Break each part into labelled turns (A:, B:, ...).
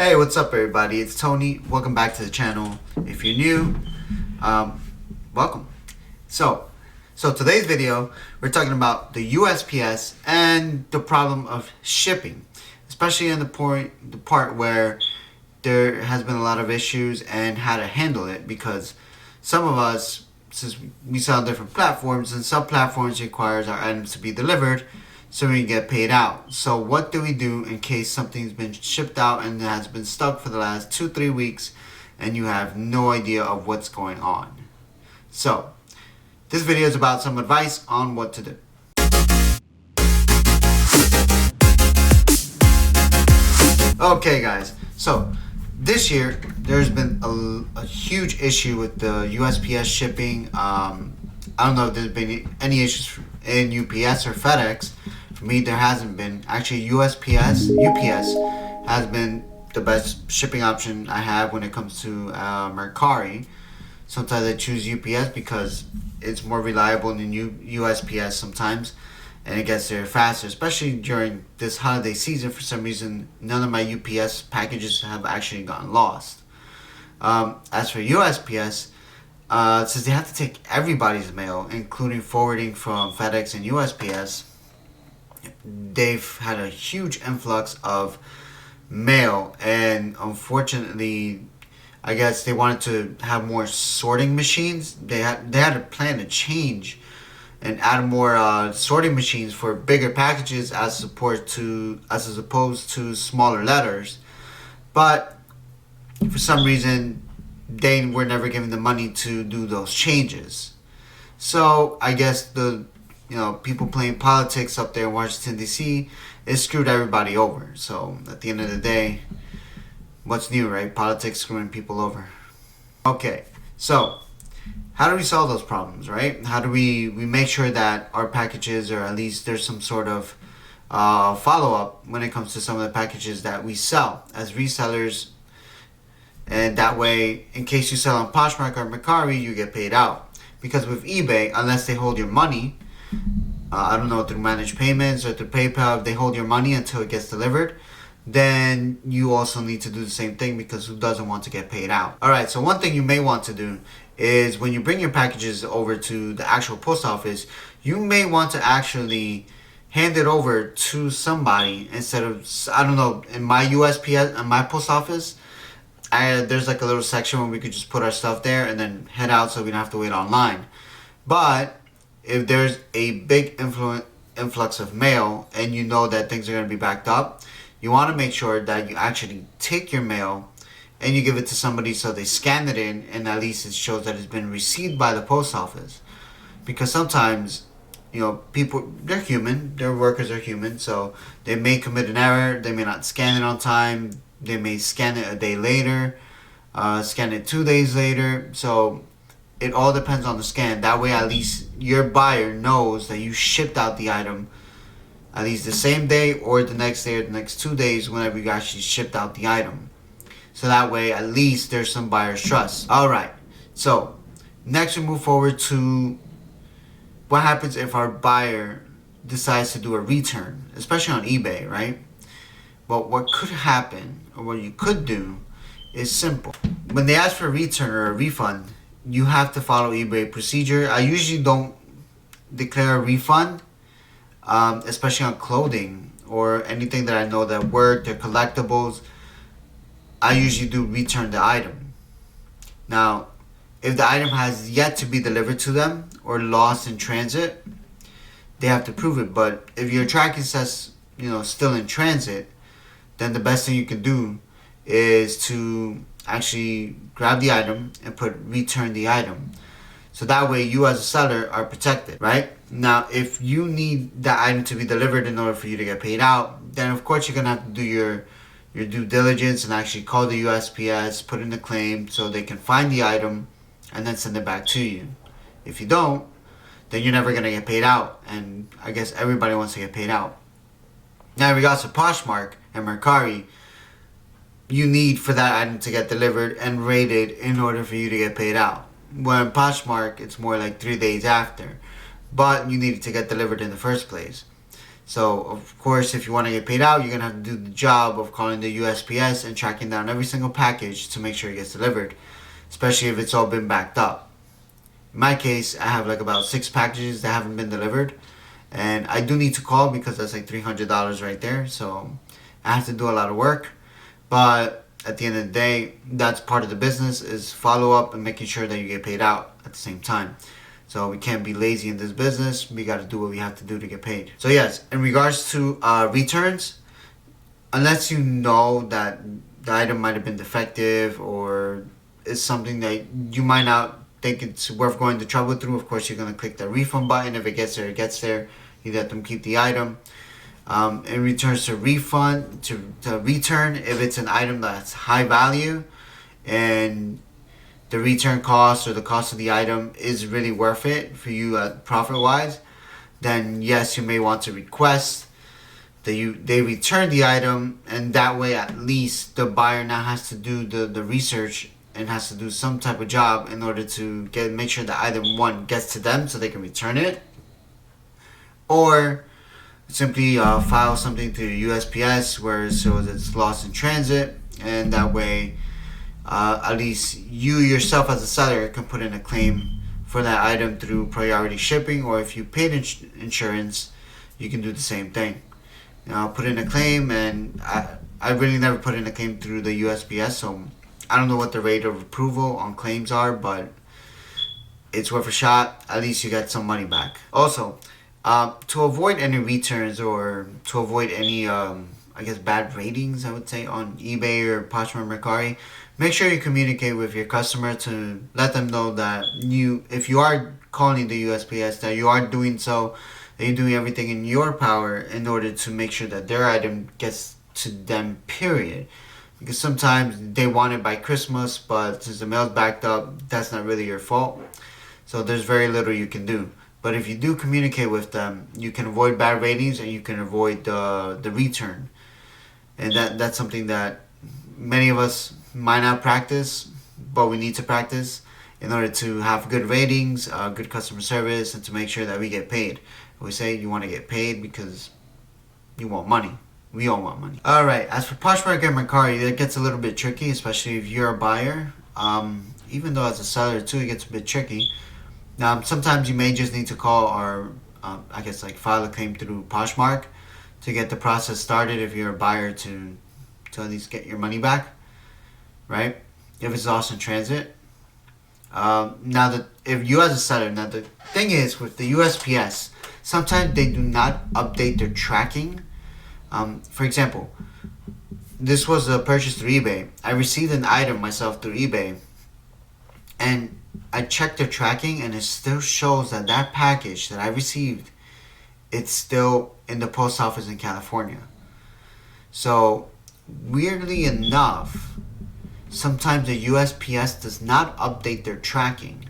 A: Hey, what's up everybody? It's Tony. Welcome back to the channel. If you're new, welcome. So today's video, we're talking about the USPS and the problem of shipping, especially in the part where there has been a lot of issues and how to handle it, because some of us, since we sell on different platforms, and some platforms requires our items to be delivered so we can get paid out. So what do we do in case something's been shipped out and has been stuck for the last 2-3 weeks and you have no idea of what's going on? So this video is about some advice on what to do. Okay guys, so this year there's been a huge issue with the USPS shipping. I don't know if there's been any issues in UPS or FedEx. For me, there hasn't been. Actually, UPS has been the best shipping option I have when it comes to Mercari. Sometimes I choose UPS because it's more reliable than USPS sometimes, and it gets there faster, especially during this holiday season. For some reason, none of my UPS packages have actually gotten lost. As for USPS, since they have to take everybody's mail, including forwarding from FedEx and USPS, they've had a huge influx of mail, and unfortunately, I guess they wanted to have more sorting machines. They had a plan to change and add more sorting machines for bigger packages as opposed to smaller letters. But for some reason, they were never given the money to do those changes. So I guess the people playing politics up there in Washington D.C. it screwed everybody over. So at the end of the day, what's new, right? Politics screwing people over. Okay, so how do we solve those problems, right? How do we make sure that our packages, or at least there's some sort of follow-up when it comes to some of the packages that we sell as resellers, and that way, in case you sell on Poshmark or Mercari, you get paid out. Because with eBay, unless they hold your money, I don't know, through managed payments or through PayPal, if they hold your money until it gets delivered, then you also need to do the same thing, because who doesn't want to get paid out? Alright, so one thing you may want to do is when you bring your packages over to the actual post office, you may want to actually hand it over to somebody instead of, I don't know, in my USPS, in my post office, there's like a little section where we could just put our stuff there and then head out so we don't have to wait online. But if there's a big influx of mail and you know that things are going to be backed up, you want to make sure that you actually take your mail and you give it to somebody so they scan it in, and at least it shows that it's been received by the post office. Because sometimes, people, they're human, their workers are human, so they may commit an error, they may not scan it on time, they may scan it a day later, scan it 2 days later. So it all depends on the scan. That way at least your buyer knows that you shipped out the item at least the same day or the next day or the next 2 days, whenever you actually shipped out the item. So that way at least there's some buyer's trust. Alright, so next we move forward to what happens if our buyer decides to do a return, especially on eBay, right? Well, what could happen, or what you could do, is simple. When they ask for a return or a refund, you have to follow eBay procedure. I usually don't declare a refund, especially on clothing or anything that I know that work, they're collectibles. I usually do return the item. Now, if the item has yet to be delivered to them or lost in transit, they have to prove it. But if your tracking says, still in transit, then the best thing you can do is to actually grab the item and put return the item. So that way you as a seller are protected, right? Now, if you need that item to be delivered in order for you to get paid out, then of course you're going to have to do your due diligence and actually call the USPS, put in the claim so they can find the item and then send it back to you. If you don't, then you're never going to get paid out. And I guess everybody wants to get paid out. Now, in regards to Poshmark and Mercari, you need for that item to get delivered and rated in order for you to get paid out. Where in Poshmark, it's more like 3 days after. But you need it to get delivered in the first place. So of course, if you want to get paid out, you're gonna have to do the job of calling the USPS and tracking down every single package to make sure it gets delivered, especially if it's all been backed up. In my case, I have like about 6 packages that haven't been delivered, and I do need to call because that's like $300 right there. So I have to do a lot of work, but at the end of the day, that's part of the business, is follow up and making sure that you get paid out at the same time. So we can't be lazy in this business. We got to do what we have to do to get paid. So yes, in regards to returns, unless you know that the item might have been defective or is something that you might not think it's worth going to trouble through, of course you're going to click the refund button. If it gets there, it gets there. You let them keep the item. In returns to refund, to return, if it's an item that's high value and the return cost or the cost of the item is really worth it for you profit wise, then yes, you may want to request that they return the item, and that way at least the buyer now has to do the research and has to do some type of job in order to make sure the item one gets to them so they can return it, or simply file something to USPS where it shows it's lost in transit, and that way at least you yourself as a seller can put in a claim for that item through priority shipping, or if you paid insurance, you can do the same thing. Put in a claim, and I really never put in a claim through the USPS, so I don't know what the rate of approval on claims are, but it's worth a shot. At least you get some money back. Also, to avoid any returns or to avoid any bad ratings, I would say, on eBay or Poshmark Mercari, make sure you communicate with your customer to let them know that if you are calling the USPS, that you are doing so, that you're doing everything in your power in order to make sure that their item gets to them, period. Because sometimes they want it by Christmas, but since the mail's backed up, that's not really your fault. So there's very little you can do. But if you do communicate with them, you can avoid bad ratings and you can avoid the return. And that's something that many of us might not practice, but we need to practice in order to have good ratings, good customer service, and to make sure that we get paid. We say you want to get paid because you want money. We all want money. Alright, as for Poshmark and Mercari, it gets a little bit tricky, especially if you're a buyer. Even though as a seller too, it gets a bit tricky. Now, sometimes you may just need to call or file a claim through Poshmark to get the process started if you're a buyer to at least get your money back, right? If it's lost in transit. If you as a seller, now the thing is with the USPS, sometimes they do not update their tracking. For example, this was a purchase through eBay. I received an item myself through eBay, and I checked the tracking, and it still shows that package that I received, it's still in the post office in California. So weirdly enough, sometimes the USPS does not update their tracking.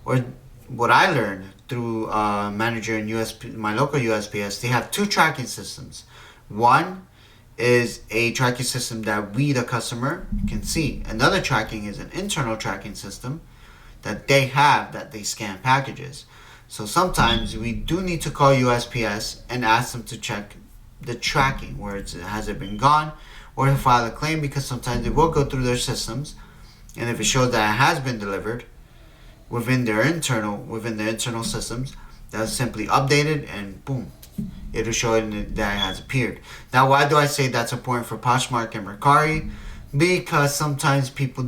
A: Or what I learned through a manager in my local USPS, they have 2 tracking systems. One is a tracking system that we, the customer, can see. Another tracking is an internal tracking system that they have, that they scan packages. So sometimes we do need to call USPS and ask them to check the tracking, where has it been gone, or to file a claim, because sometimes it will go through their systems, and if it shows that it has been delivered within their internal systems, that's simply updated and boom, it'll show that it has appeared. Now, why do I say that's important for Poshmark and Mercari? Because sometimes buyers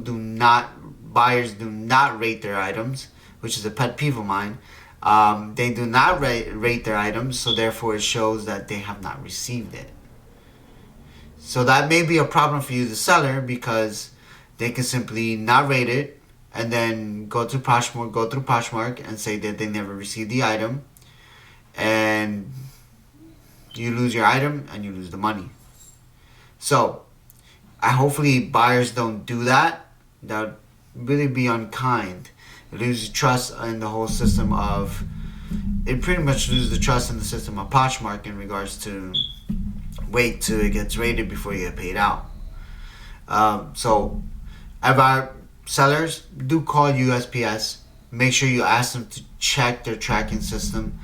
A: do not rate their items, which is a pet peeve of mine. They do not rate their items, so therefore it shows that they have not received it. So that may be a problem for you, the seller, because they can simply not rate it and then go through Poshmark and say that they never received the item, and you lose your item and you lose the money. So hopefully buyers don't do that. That would really be unkind. It loses trust in the whole system of, it pretty much loses the trust in the system of Poshmark in regards to wait till it gets rated before you get paid out. So if our sellers, do call USPS. Make sure you ask them to check their tracking system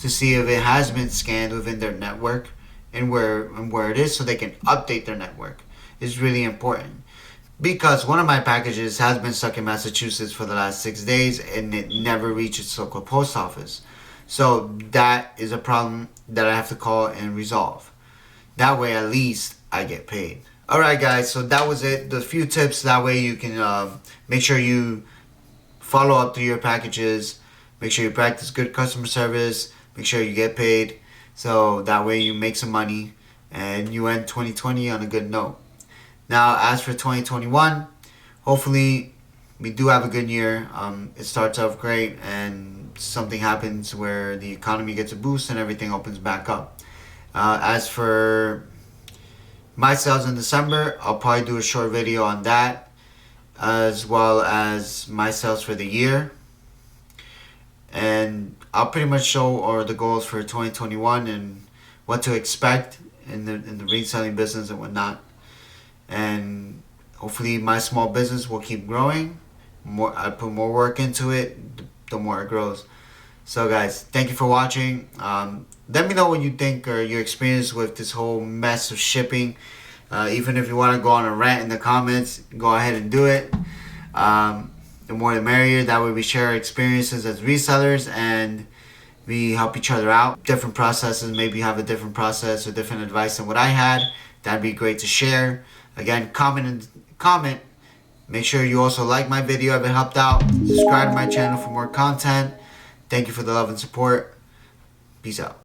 A: to see if it has been scanned within their network and where it is, so they can update their network. Is really important, because one of my packages has been stuck in Massachusetts for the last 6 days and it never reached its local post office. So that is a problem that I have to call and resolve. That way at least I get paid. Alright guys, so that was it. The few tips, that way you can make sure you follow up through your packages, make sure you practice good customer service, make sure you get paid, so that way you make some money and you end 2020 on a good note. Now as for 2021, hopefully we do have a good year. It starts off great and something happens where the economy gets a boost and everything opens back up. As for my sales in December, I'll probably do a short video on that, as well as my sales for the year. And I'll pretty much show the goals for 2021 and what to expect in the reselling business and whatnot. And hopefully my small business will keep growing. I put more work into it, the more it grows. So guys, thank you for watching. Let me know what you think or your experience with this whole mess of shipping. Even if you want to go on a rant in the comments, go ahead and do it. The more the merrier. That way we share our experiences as resellers and we help each other out. Different processes, maybe you have a different process or different advice than what I had. That'd be great to share. Again, comment. Make sure you also like my video if it helped out. Subscribe to my channel for more content. Thank you for the love and support. Peace out.